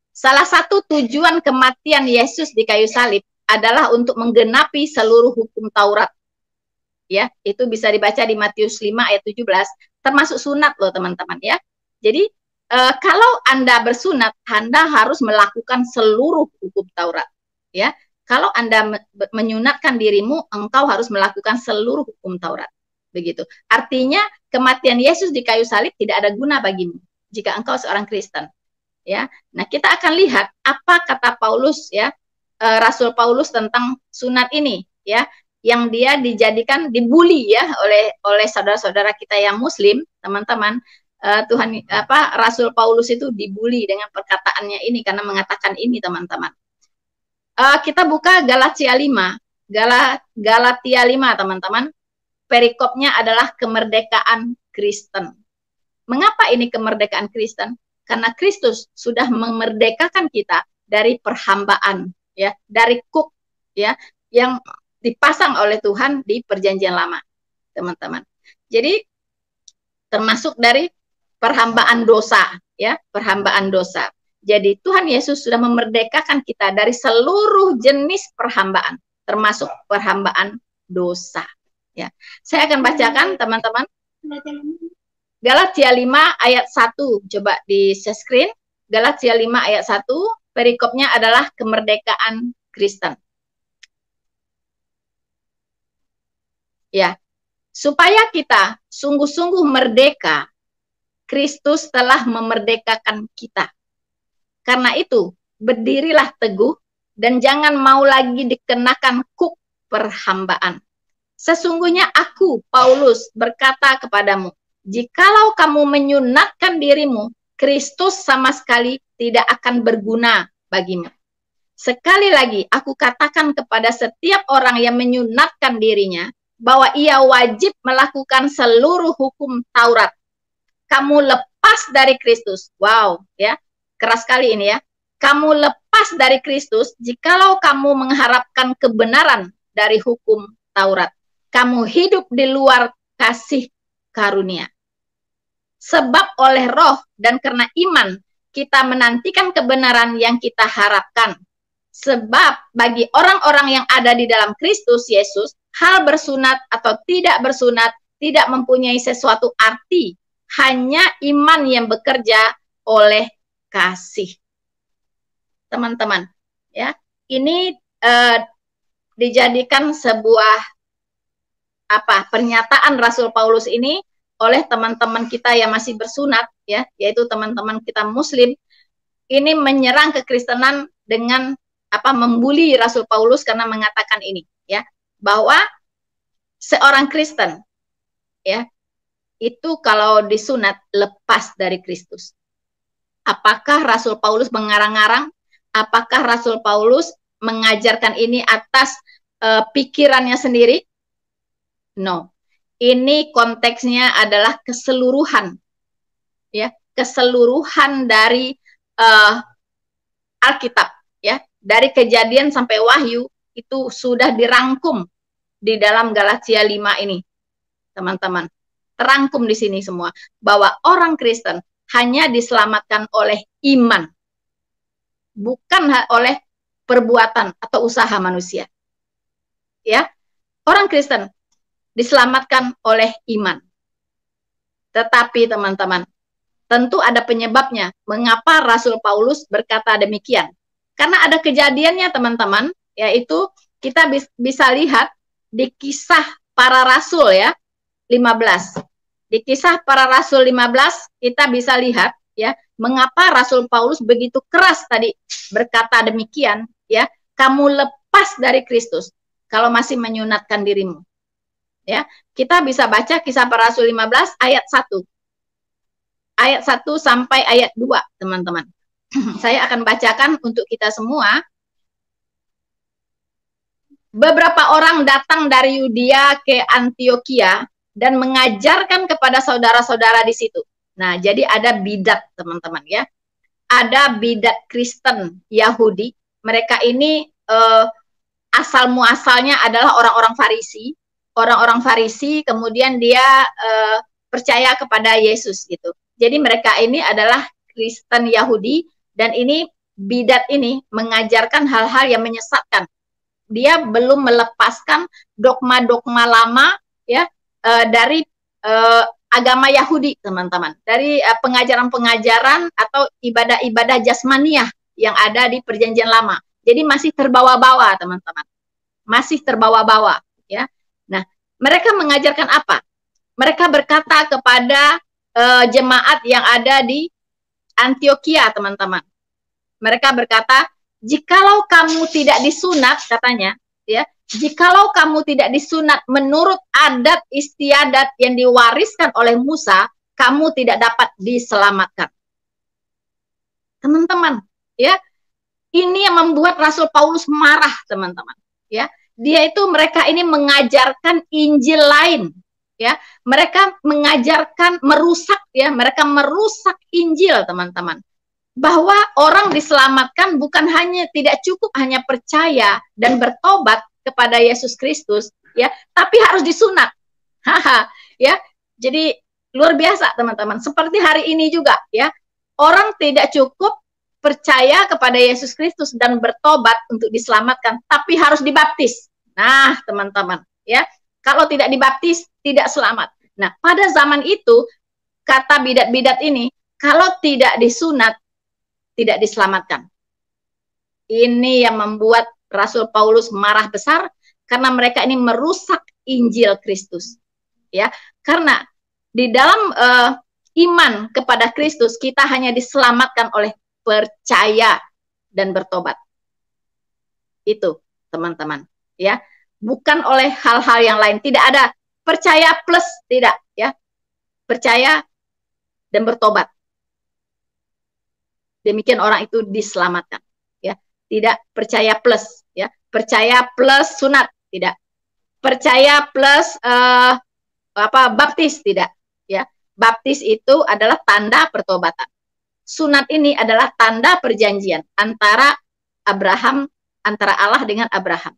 Salah satu tujuan kematian Yesus di kayu salib adalah untuk menggenapi seluruh hukum Taurat. Ya, itu bisa dibaca di Matius 5 ayat 17, termasuk sunat loh, teman-teman, ya. Jadi kalau Anda bersunat, Anda harus melakukan seluruh hukum Taurat. Ya, kalau Anda menyunatkan dirimu, engkau harus melakukan seluruh hukum Taurat. Begitu. Artinya kematian Yesus di kayu salib tidak ada guna bagimu jika engkau seorang Kristen. Ya, nah kita akan lihat apa kata Paulus ya, Rasul Paulus tentang sunat ini ya, yang dia dibully ya oleh saudara-saudara kita yang Muslim, teman-teman. Rasul Paulus itu dibully dengan perkataannya ini karena mengatakan ini, teman-teman. Kita buka Galatia 5, teman-teman. Perikopnya adalah kemerdekaan Kristen. Mengapa ini kemerdekaan Kristen? Karena Kristus sudah memerdekakan kita dari perhambaan, dari kuk, ya, yang dipasang oleh Tuhan di Perjanjian Lama. teman-teman. Jadi termasuk dari perhambaan dosa, ya, perhambaan dosa. Jadi Tuhan Yesus sudah memerdekakan kita dari seluruh jenis perhambaan, termasuk perhambaan dosa. Ya, saya akan bacakan teman-teman. Galatia 5 ayat 1, coba di screen. Galatia 5 ayat 1, perikopnya adalah kemerdekaan Kristen. Ya, supaya kita sungguh-sungguh merdeka, Kristus telah memerdekakan kita. Karena itu, berdirilah teguh dan jangan mau lagi dikenakan kuk perhambaan. Sesungguhnya aku, Paulus, berkata kepadamu, jikalau kamu menyunatkan dirimu, Kristus sama sekali tidak akan berguna bagimu. Sekali lagi, aku katakan kepada setiap orang yang menyunatkan dirinya, bahwa ia wajib melakukan seluruh hukum Taurat. Kamu lepas dari Kristus. Wow, ya. Keras sekali ini ya. Kamu lepas dari Kristus jikalau kamu mengharapkan kebenaran dari hukum Taurat. Kamu hidup di luar kasih karunia. Sebab oleh roh dan karena iman kita menantikan kebenaran yang kita harapkan. Sebab bagi orang-orang yang ada di dalam Kristus Yesus, hal bersunat atau tidak bersunat tidak mempunyai sesuatu arti. Hanya iman yang bekerja oleh kasih. Teman-teman, ya, ini dijadikan sebuah pernyataan Rasul Paulus ini oleh teman-teman kita yang masih bersunat, ya, yaitu teman-teman kita Muslim. Ini menyerang kekristenan dengan membuli Rasul Paulus karena mengatakan ini, ya, bahwa seorang Kristen, ya, itu kalau disunat lepas dari Kristus. Apakah Rasul Paulus mengarang-arang? Apakah Rasul Paulus mengajarkan ini atas pikirannya sendiri? No. Ini konteksnya adalah keseluruhan, ya, keseluruhan dari Alkitab, ya, dari Kejadian sampai Wahyu itu sudah dirangkum di dalam Galatia 5 ini, teman-teman. Terangkum di sini semua bahwa orang Kristen hanya diselamatkan oleh iman, bukan oleh perbuatan atau usaha manusia. Ya, orang Kristen diselamatkan oleh iman. Tetapi teman-teman, tentu ada penyebabnya. Mengapa Rasul Paulus berkata demikian? Karena ada kejadiannya, teman-teman, yaitu kita bisa lihat di Kisah Para Rasul, ya, 15. Di Kisah Para Rasul 15 kita bisa lihat, ya, mengapa Rasul Paulus begitu keras tadi berkata demikian, ya, kamu lepas dari Kristus kalau masih menyunatkan dirimu. Ya, kita bisa baca Kisah Para Rasul 15 ayat 1. Ayat 1 sampai ayat 2, teman-teman. Saya akan bacakan untuk kita semua. Beberapa orang datang dari Yudea ke Antioquia dan mengajarkan kepada saudara-saudara di situ. Nah, jadi ada bidat, teman-teman, ya. Ada bidat Kristen Yahudi. Mereka ini asal muasalnya adalah orang-orang Farisi. Orang-orang Farisi, kemudian dia percaya kepada Yesus gitu. Jadi mereka ini adalah Kristen Yahudi, dan ini bidat ini mengajarkan hal-hal yang menyesatkan. Dia belum melepaskan dogma-dogma lama, ya, dari agama Yahudi, teman-teman, dari pengajaran-pengajaran atau ibadah-ibadah jasmaniah yang ada di Perjanjian Lama. Jadi masih terbawa-bawa, teman-teman, masih terbawa-bawa, ya. Nah, mereka mengajarkan apa? Mereka berkata kepada jemaat yang ada di Antioquia, teman-teman. Mereka berkata, jikalau kamu tidak disunat, katanya, ya, jikalau kamu tidak disunat menurut adat istiadat yang diwariskan oleh Musa, kamu tidak dapat diselamatkan. Teman-teman, ya, ini yang membuat Rasul Paulus marah, teman-teman. Ya, mereka ini mengajarkan Injil lain, ya, mereka mengajarkan merusak, ya, mereka merusak Injil, teman-teman. Bahwa orang diselamatkan bukan hanya tidak cukup hanya percaya dan bertobat kepada Yesus Kristus, ya, tapi harus disunat. Haha, ya. Jadi luar biasa teman-teman. Seperti hari ini juga ya. Orang tidak cukup percaya kepada Yesus Kristus dan bertobat untuk diselamatkan, tapi harus dibaptis. Nah, teman-teman, ya. Kalau tidak dibaptis tidak selamat. Nah, pada zaman itu kata bidat-bidat ini kalau tidak disunat tidak diselamatkan. Ini yang membuat Rasul Paulus marah besar karena mereka ini merusak Injil Kristus. Ya, karena di dalam iman kepada Kristus kita hanya diselamatkan oleh percaya dan bertobat. Itu, teman-teman, ya. Bukan oleh hal-hal yang lain. Tidak ada percaya plus, tidak, ya. Percaya dan bertobat. Demikian orang itu diselamatkan, ya. Tidak percaya plus, ya. Percaya plus sunat, tidak. Percaya plus baptis, tidak, ya. Baptis itu adalah tanda pertobatan. Sunat ini adalah tanda perjanjian antara Allah dengan Abraham.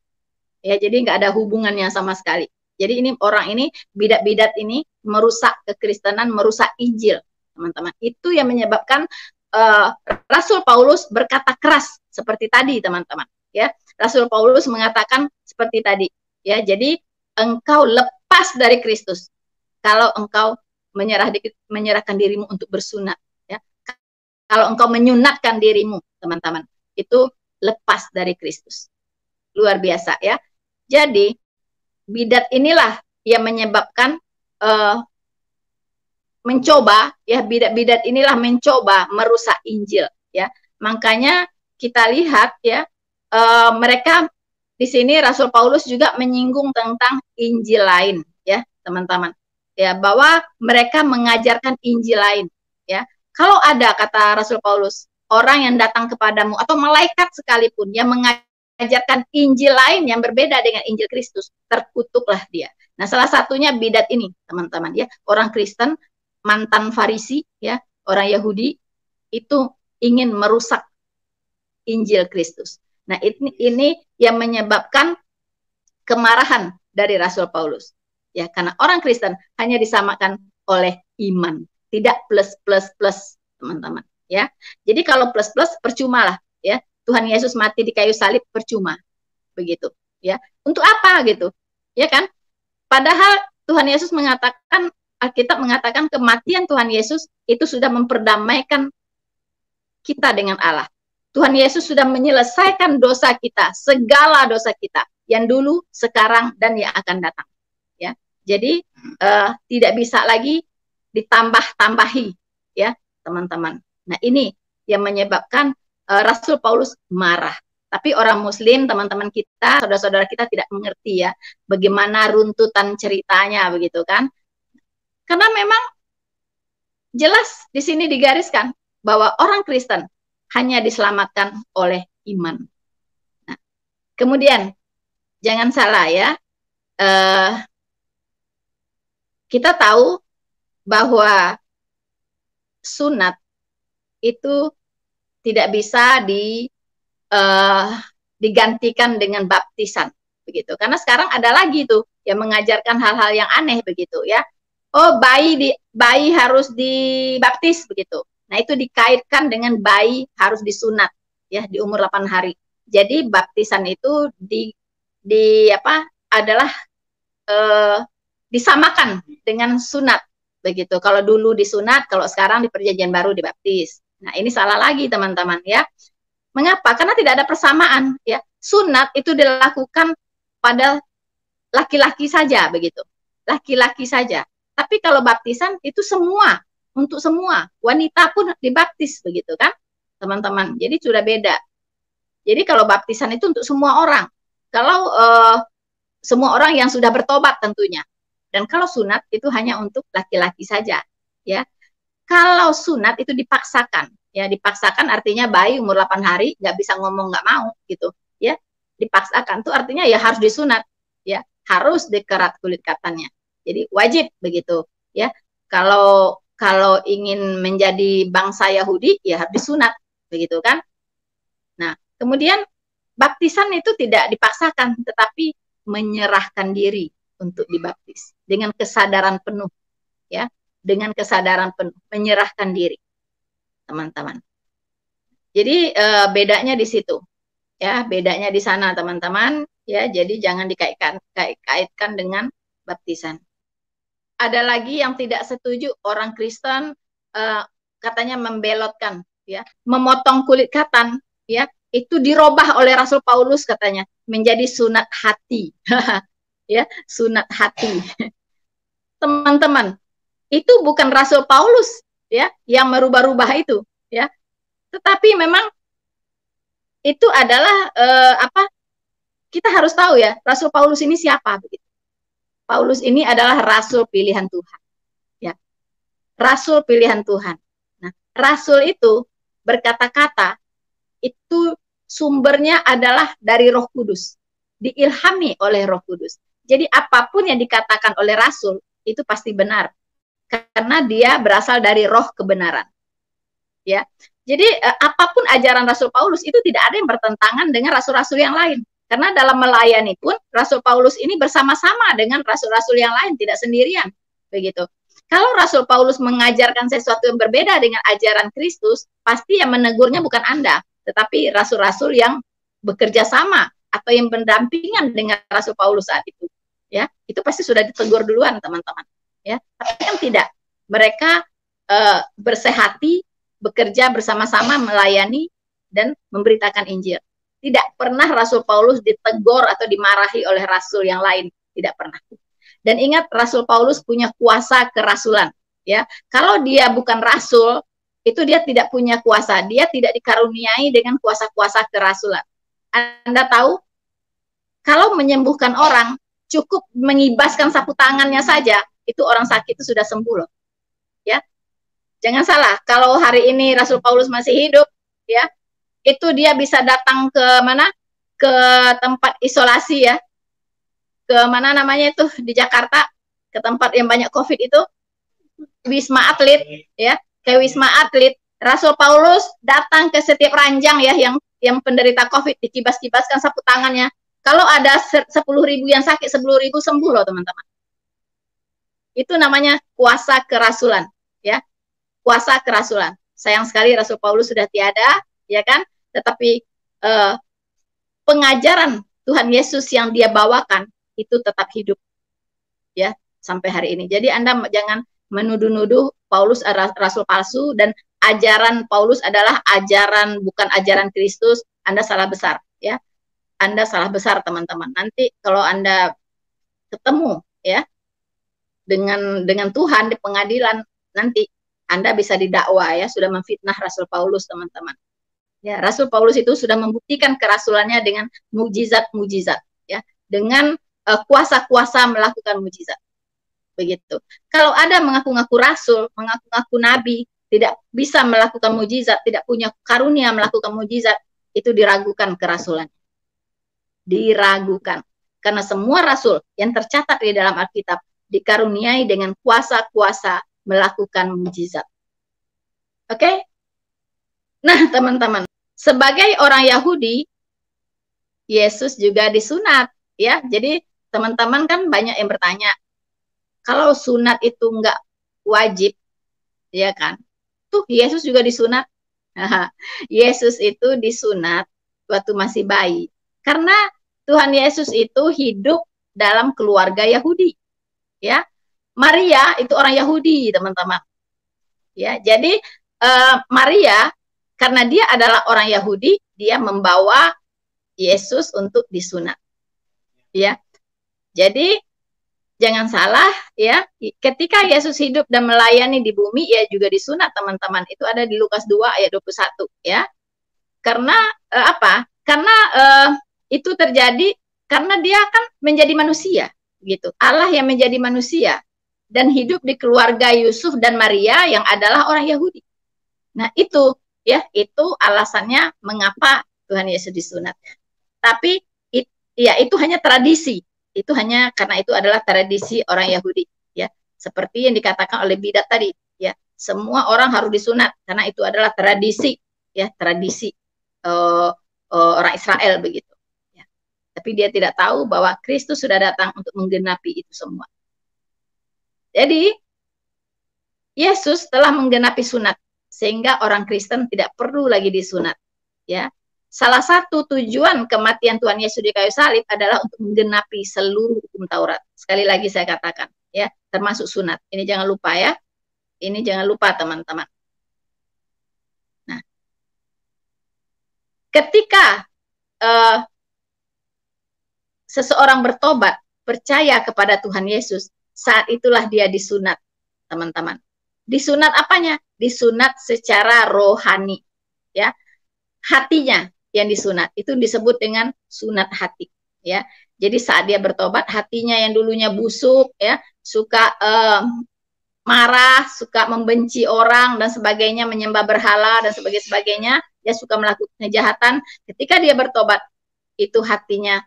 Ya, jadi nggak ada hubungannya sama sekali. Jadi ini orang ini, bidat-bidat ini merusak kekristenan, merusak Injil, teman-teman. Itu yang menyebabkan Rasul Paulus berkata keras seperti tadi, teman-teman. Ya, Rasul Paulus mengatakan seperti tadi. Ya, jadi engkau lepas dari Kristus kalau engkau menyerahkan dirimu untuk bersunat. Ya, kalau engkau menyunatkan dirimu, teman-teman, itu lepas dari Kristus. Luar biasa, ya. Jadi bidat inilah yang menyebabkan mencoba, ya, bidat-bidat inilah mencoba merusak Injil, ya. Makanya kita lihat, ya, mereka di sini Rasul Paulus juga menyinggung tentang Injil lain, ya, teman-teman, ya, bahwa mereka mengajarkan Injil lain, ya. Kalau ada, kata Rasul Paulus, orang yang datang kepadamu atau malaikat sekalipun yang mengajarkan Injil lain yang berbeda dengan Injil Kristus, terkutuklah dia. Nah, salah satunya bidat ini, teman-teman, ya, orang Kristen, mantan Farisi, ya, orang Yahudi itu ingin merusak Injil Kristus. Nah, ini yang menyebabkan kemarahan dari Rasul Paulus. Ya, karena orang Kristen hanya disamakan oleh iman, tidak plus plus plus, teman-teman, ya. Jadi kalau plus plus percuma lah, ya. Tuhan Yesus mati di kayu salib percuma. Begitu, ya. Untuk apa gitu? Ya kan? Padahal Tuhan Yesus mengatakan, Alkitab mengatakan kematian Tuhan Yesus itu sudah memperdamaikan kita dengan Allah. Tuhan Yesus sudah menyelesaikan dosa kita, segala dosa kita, yang dulu, sekarang, dan yang akan datang. Ya, jadi tidak bisa lagi ditambah-tambahi, ya, teman-teman. Nah, ini yang menyebabkan Rasul Paulus marah. Tapi orang Muslim, teman-teman kita, saudara-saudara kita tidak mengerti, ya, bagaimana runtutan ceritanya, begitu kan? Karena memang jelas di sini digariskan bahwa orang Kristen hanya diselamatkan oleh iman. Nah, kemudian jangan salah, ya, kita tahu bahwa sunat itu tidak bisa digantikan dengan baptisan, begitu. Karena sekarang ada lagi tuh yang mengajarkan hal-hal yang aneh, begitu, ya. Oh, bayi harus dibaptis, begitu. Nah, itu dikaitkan dengan bayi harus disunat, ya, di umur 8 hari. Jadi baptisan itu adalah disamakan dengan sunat, begitu. Kalau dulu disunat, kalau sekarang di perjanjian baru dibaptis. Nah, ini salah lagi, teman-teman, ya. Mengapa? Karena tidak ada persamaan, ya. Sunat itu dilakukan pada laki-laki saja, begitu. Laki-laki saja. Tapi kalau baptisan itu semua, untuk semua, wanita pun dibaptis, begitu kan, teman-teman. Jadi sudah beda. Jadi kalau baptisan itu untuk semua orang. Kalau semua orang yang sudah bertobat tentunya. Dan kalau sunat itu hanya untuk laki-laki saja, ya. Kalau sunat itu dipaksakan, ya, dipaksakan artinya bayi umur 8 hari nggak bisa ngomong, nggak mau, gitu, ya. Dipaksakan itu artinya ya harus disunat, ya, harus dikerat kulit katanya. Jadi wajib, begitu, ya. Kalau ingin menjadi bangsa Yahudi, ya harus disunat, begitu kan. Nah, kemudian baptisan itu tidak dipaksakan, tetapi menyerahkan diri untuk dibaptis dengan kesadaran penuh, ya, dengan kesadaran penuh, menyerahkan diri, teman-teman. Jadi bedanya di situ, ya, bedanya di sana, teman-teman, ya. Jadi jangan dikaitkan dengan baptisan. Ada lagi yang tidak setuju, orang Kristen katanya membelotkan, ya, memotong kulit katan, ya, itu dirubah oleh Rasul Paulus katanya menjadi sunat hati. Ya, sunat hati. Teman-teman, itu bukan Rasul Paulus, ya, yang merubah-rubah itu, ya. Tetapi memang itu adalah apa? Kita harus tahu, ya, Rasul Paulus ini siapa begitu. Paulus ini adalah rasul pilihan Tuhan, ya. Rasul pilihan Tuhan. Nah, rasul itu berkata-kata itu sumbernya adalah dari Roh Kudus, diilhami oleh Roh Kudus. Jadi apapun yang dikatakan oleh rasul itu pasti benar karena dia berasal dari roh kebenaran. Ya. Jadi apapun ajaran Rasul Paulus itu tidak ada yang bertentangan dengan rasul-rasul yang lain. Karena dalam melayani pun Rasul Paulus ini bersama-sama dengan rasul-rasul yang lain, tidak sendirian. Begitu. Kalau Rasul Paulus mengajarkan sesuatu yang berbeda dengan ajaran Kristus, pasti yang menegurnya bukan Anda, tetapi rasul-rasul yang bekerja sama atau yang berdampingan dengan Rasul Paulus saat itu. Ya, itu pasti sudah ditegur duluan, teman-teman. Ya, tapi kan tidak. Mereka bersehati, bekerja bersama-sama melayani dan memberitakan Injil. Tidak pernah Rasul Paulus ditegur atau dimarahi oleh rasul yang lain, tidak pernah. Dan ingat, Rasul Paulus punya kuasa kerasulan, ya. Kalau dia bukan rasul, itu dia tidak punya kuasa, dia tidak dikaruniai dengan kuasa-kuasa kerasulan. Anda tahu, kalau menyembuhkan orang, cukup mengibaskan sapu tangannya saja, itu orang sakit itu sudah sembuh loh. Ya. Jangan salah, kalau hari ini Rasul Paulus masih hidup, ya, itu dia bisa datang ke mana? Ke tempat isolasi, ya. Ke mana namanya itu di Jakarta, ke tempat yang banyak COVID itu, Wisma Atlet, ya, ke Wisma Atlet. Rasul Paulus datang ke setiap ranjang, ya, yang penderita COVID, dikibas-kibaskan sapu tangannya. Kalau ada 10.000 yang sakit, 10.000 sembuh loh, teman-teman. Itu namanya kuasa kerasulan, ya. Kuasa kerasulan. Sayang sekali Rasul Paulus sudah tiada, ya kan? Tetapi pengajaran Tuhan Yesus yang dia bawakan itu tetap hidup, ya, sampai hari ini. Jadi Anda jangan menuduh-nuduh Paulus rasul palsu dan ajaran Paulus adalah ajaran, bukan ajaran Kristus. Anda salah besar, ya. Anda salah besar, teman-teman. Nanti kalau Anda ketemu, ya, dengan Tuhan di pengadilan, nanti Anda bisa didakwa, ya, sudah memfitnah Rasul Paulus, teman-teman. Ya, Rasul Paulus itu sudah membuktikan kerasulannya dengan mujizat-mujizat, ya, dengan kuasa-kuasa melakukan mujizat. Begitu. Kalau ada mengaku-ngaku rasul, mengaku-ngaku nabi, tidak bisa melakukan mujizat, tidak punya karunia melakukan mujizat, itu diragukan kerasulannya. Diragukan. Karena semua rasul yang tercatat di dalam Alkitab dikaruniai dengan kuasa-kuasa melakukan mujizat. Oke? Nah, teman-teman, sebagai orang Yahudi, Yesus juga disunat, ya. Jadi, teman-teman kan banyak yang bertanya, kalau sunat itu enggak wajib, ya kan? Tuh, Yesus juga disunat. Yesus itu disunat waktu masih bayi. Karena Tuhan Yesus itu hidup dalam keluarga Yahudi, ya. Maria itu orang Yahudi, teman-teman. Ya, jadi Maria karena dia adalah orang Yahudi, dia membawa Yesus untuk disunat. Ya. Jadi jangan salah, ya. Ketika Yesus hidup dan melayani di bumi, ia juga disunat, teman-teman. Itu ada di Lukas 2 ayat 21, ya. Karena apa? Karena itu terjadi karena dia kan menjadi manusia, gitu. Allah yang menjadi manusia dan hidup di keluarga Yusuf dan Maria yang adalah orang Yahudi. Nah, itu, ya, itu alasannya mengapa Tuhan Yesus disunat. Tapi ya, itu hanya tradisi. Itu hanya karena itu adalah tradisi orang Yahudi, ya. Seperti yang dikatakan oleh Bidat tadi, ya. Semua orang harus disunat karena itu adalah tradisi, ya, tradisi orang Israel begitu. Ya. tapi dia tidak tahu bahwa Kristus sudah datang untuk menggenapi itu semua. Jadi Yesus telah menggenapi sunat sehingga orang Kristen tidak perlu lagi disunat, ya. Salah satu tujuan kematian Tuhan Yesus di kayu salib adalah untuk menggenapi seluruh hukum Taurat. Sekali lagi saya katakan, ya, termasuk sunat. Ini jangan lupa ya. Ini jangan lupa teman-teman. Nah, ketika seseorang bertobat, percaya kepada Tuhan Yesus, saat itulah dia disunat, teman-teman. Disunat apanya? Disunat secara rohani, ya. Hatinya yang disunat itu disebut dengan sunat hati, ya. Jadi saat dia bertobat, hatinya yang dulunya busuk, ya, suka marah, suka membenci orang dan sebagainya, menyembah berhala dan sebagainya, dia suka melakukan kejahatan. Ketika dia bertobat, itu hatinya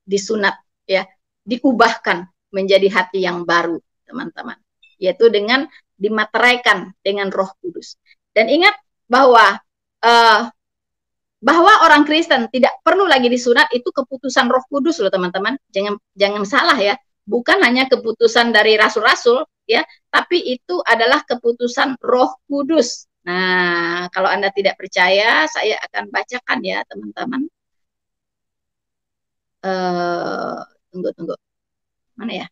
disunat, ya, diubahkan menjadi hati yang baru, teman-teman, yaitu dengan dimateraikan dengan Roh Kudus. Dan ingat bahwa orang Kristen tidak perlu lagi disunat, itu keputusan Roh Kudus loh teman-teman. Jangan salah ya, bukan hanya keputusan dari rasul-rasul ya, tapi itu adalah keputusan Roh Kudus. Nah, kalau Anda tidak percaya, saya akan bacakan ya teman-teman. Tunggu. Mana ya?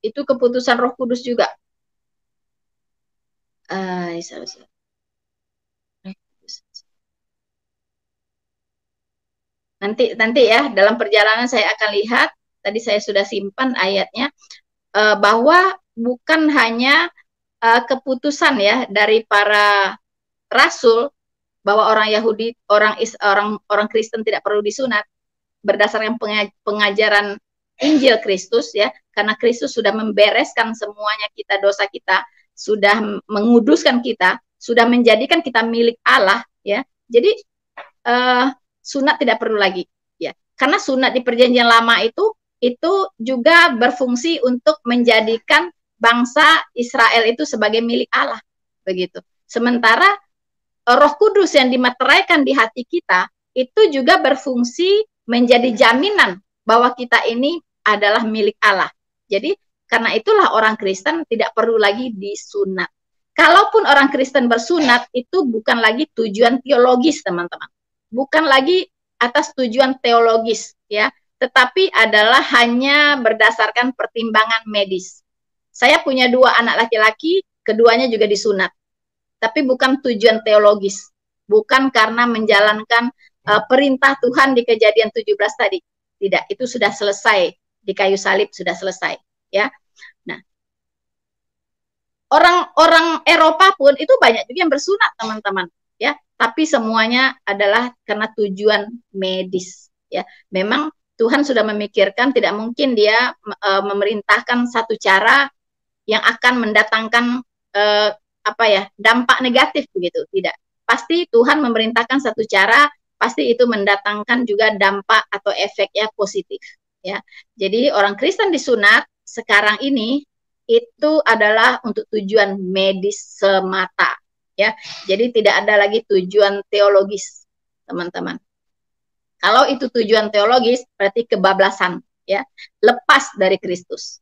Itu keputusan Roh Kudus juga. Nanti ya dalam perjalanan saya akan lihat, tadi saya sudah simpan ayatnya, bahwa bukan hanya keputusan ya dari para rasul bahwa orang Yahudi, orang Kristen tidak perlu disunat berdasarkan pengajaran Injil Kristus ya, karena Kristus sudah membereskan semuanya kita, dosa kita, sudah menguduskan kita, sudah menjadikan kita milik Allah ya. Jadi sunat tidak perlu lagi ya. Karena sunat di perjanjian lama itu juga berfungsi untuk menjadikan bangsa Israel itu sebagai milik Allah begitu. Sementara Roh Kudus yang dimateraikan di hati kita itu juga berfungsi menjadi jaminan bahwa kita ini adalah milik Allah. Jadi karena itulah orang Kristen tidak perlu lagi disunat. Kalaupun orang Kristen bersunat itu bukan lagi tujuan teologis teman-teman. Bukan lagi atas tujuan teologis ya, tetapi adalah hanya berdasarkan pertimbangan medis. Saya punya 2 anak laki-laki, keduanya juga disunat. Tapi bukan tujuan teologis, bukan karena menjalankan perintah Tuhan di Kejadian 17 tadi. Tidak, itu sudah selesai di kayu salib, sudah selesai ya. Nah, orang Eropa pun itu banyak juga yang bersunat teman-teman ya, tapi semuanya adalah karena tujuan medis ya. Memang Tuhan sudah memikirkan, tidak mungkin dia memerintahkan satu cara yang akan mendatangkan dampak negatif begitu, tidak. Pasti Tuhan memerintahkan satu cara, pasti itu mendatangkan juga dampak atau efek ya positif ya. Jadi orang Kristen disunat sekarang ini itu adalah untuk tujuan medis semata ya. Jadi tidak ada lagi tujuan teologis teman-teman. Kalau itu tujuan teologis berarti kebablasan ya, lepas dari Kristus